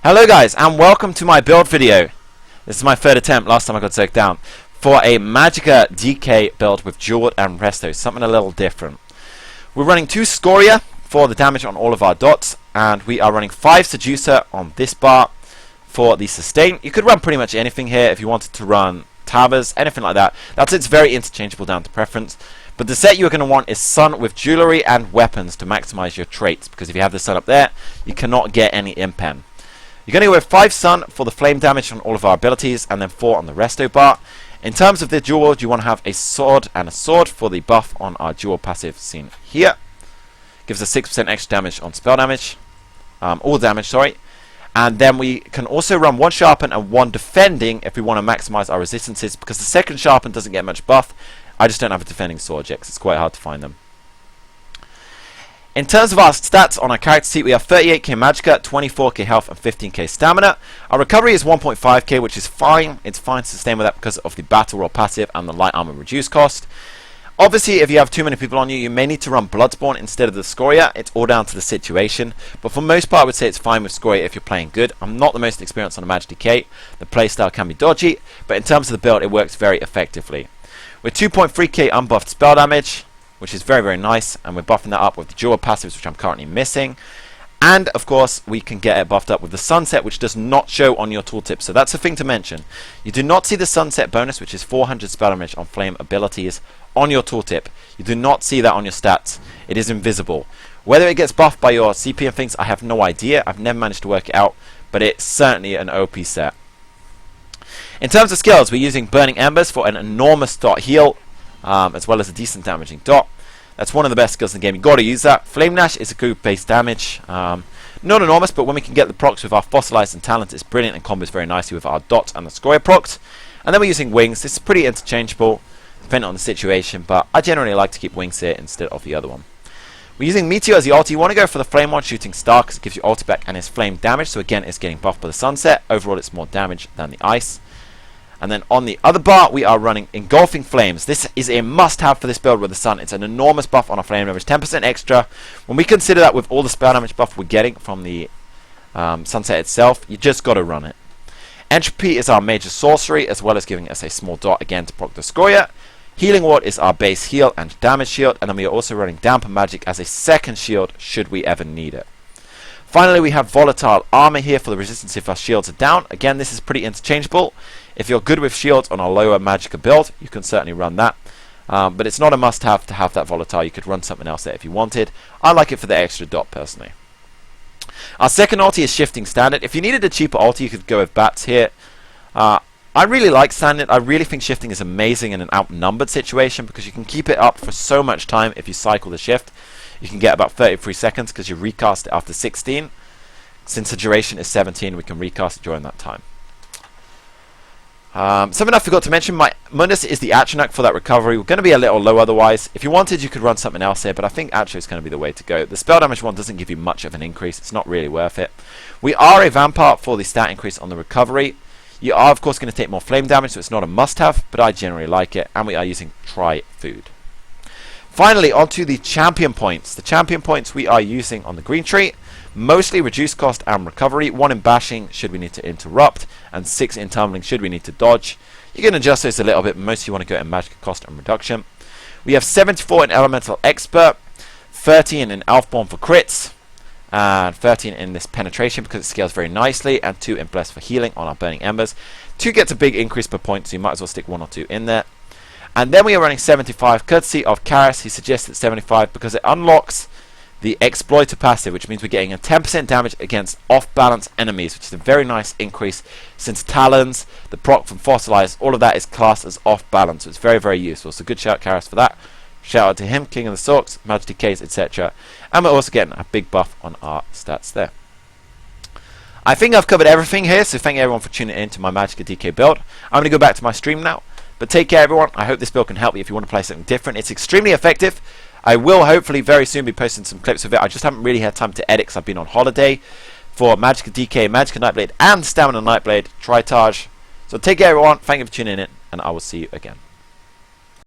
Hello guys, and welcome to my build video. This is my third attempt, last time I got soaked down, for a Magicka DK build with DUALWIELD and Resto, something a little different. We're running 2 Scoria for the damage on all of our dots, and we are running 5 Seducer on this bar for the sustain. You could run pretty much anything here if you wanted to run towers, anything like that. It's very interchangeable down to preference. But the set you're going to want is Sun with jewelry and weapons to maximize your traits, because if you have the Sun up there, you cannot get any impen. You're going to go with 5 Sun for the flame damage on all of our abilities, and then 4 on the Resto bar. In terms of the DUALWIELD, you want to have a sword and a sword for the buff on our dual passive seen here. Gives us 6% extra damage on spell damage. All damage, sorry. And then we can also run 1 sharpen and 1 defending if we want to maximize our resistances, because the second sharpen doesn't get much buff. I just don't have a defending sword yet, 'cause it's quite hard to find them. In terms of our stats on our character sheet, we have 38k Magicka, 24k health, and 15k stamina. Our recovery is 1.5k, which is fine. It's fine to sustain with that because of the battle roll passive and the light armor reduced cost. Obviously, if you have too many people on you, you may need to run Bloodspawn instead of the Scoria. It's all down to the situation. But for most part, I would say it's fine with Scoria if you're playing good. I'm not the most experienced on a Magic DK. The playstyle can be dodgy, but in terms of the build, it works very effectively. With 2.3k unbuffed spell damage, which is very, very nice, and we're buffing that up with the dual passives, which I'm currently missing. And, of course, we can get it buffed up with the Sunset, which does not show on your tooltip. So that's a thing to mention. You do not see the Sunset bonus, which is 400 spell damage on flame abilities, on your tooltip. You do not see that on your stats. It is invisible. Whether it gets buffed by your CP and things, I have no idea. I've never managed to work it out, but it's certainly an OP set. In terms of skills, we're using Burning Embers for an enormous dot heal, as well as a decent damaging dot. That's one of the best skills in the game. You've got to use that. Flame Dash is a good base damage. Not enormous, but when we can get the procs with our Fossilized and Talent, it's brilliant and combos very nicely with our dots and the Scoria procs. And then we're using Wings. This is pretty interchangeable, depending on the situation, but I generally like to keep Wings here instead of the other one. We're using Meteor as the ulti. You want to go for the Flame one, Shooting Star, because it gives you ulti back and it's flame damage. So again, it's getting buffed by the Sunset. Overall, it's more damage than the Ice. And then on the other bar, we are running Engulfing Flames. This is a must-have for this build with the Sun. It's an enormous buff on our flame damage, 10% extra. When we consider that with all the spell damage buff we're getting from the Sunset itself, you just got to run it. Entropy is our major sorcery, as well as giving us a small dot again to proc the Scoria. Healing Ward is our base heal and damage shield, and then we are also running Damper Magic as a second shield should we ever need it. Finally, we have Volatile Armor here for the resistance if our shields are down. Again, this is pretty interchangeable. If you're good with shields on a lower Magicka build, you can certainly run that. But it's not a must-have to have that Volatile. You could run something else there if you wanted. I like it for the extra dot, personally. Our second ulti is Shifting Standard. If you needed a cheaper ulti, you could go with Bats here. I really like Standard. I really think Shifting is amazing in an outnumbered situation because you can keep it up for so much time if you cycle the shift. You can get about 33 seconds because you recast it after 16. Since the duration is 17, we can recast it during that time. Something I forgot to mention, my Mundus is the Atronach for that recovery. We're going to be a little low otherwise. If you wanted, you could run something else here, but I think Atro is going to be the way to go. The spell damage one doesn't give you much of an increase. It's not really worth it. We are a Vampire for the stat increase on the recovery. You are, of course, going to take more flame damage, so it's not a must-have, but I generally like it, and we are using Try Food. Finally, onto the champion points. The champion points we are using on the green tree, mostly reduced cost and recovery, 1 in bashing should we need to interrupt, and 6 in tumbling should we need to dodge. You can adjust those a little bit, but mostly you want to go in magic cost and reduction. We have 74 in elemental expert, 13 in elfborn for crits, and 13 in this penetration because it scales very nicely, and 2 in bless for healing on our burning embers. 2 gets a big increase per point, so you might as well stick 1 or 2 in there. And then we are running 75, courtesy of Karis. He suggested 75 because it unlocks the Exploiter passive, which means we're getting a 10% damage against off-balance enemies, which is a very nice increase since Talons, the proc from Fossilized, all of that is classed as off-balance, so it's very, very useful. So good shout, Karis, for that. Shout out to him, King of the Sorks, Magic DKs, etc. And we're also getting a big buff on our stats there. I think I've covered everything here, so thank you everyone for tuning in to my Magicka DK build. I'm going to go back to my stream now. But take care, everyone. I hope this build can help you if you want to play something different. It's extremely effective. I will hopefully very soon be posting some clips of it. I just haven't really had time to edit because I've been on holiday for Magicka DK, Magicka Nightblade, and Stamina Nightblade Tritage. So take care, everyone. Thank you for tuning in, and I will see you again.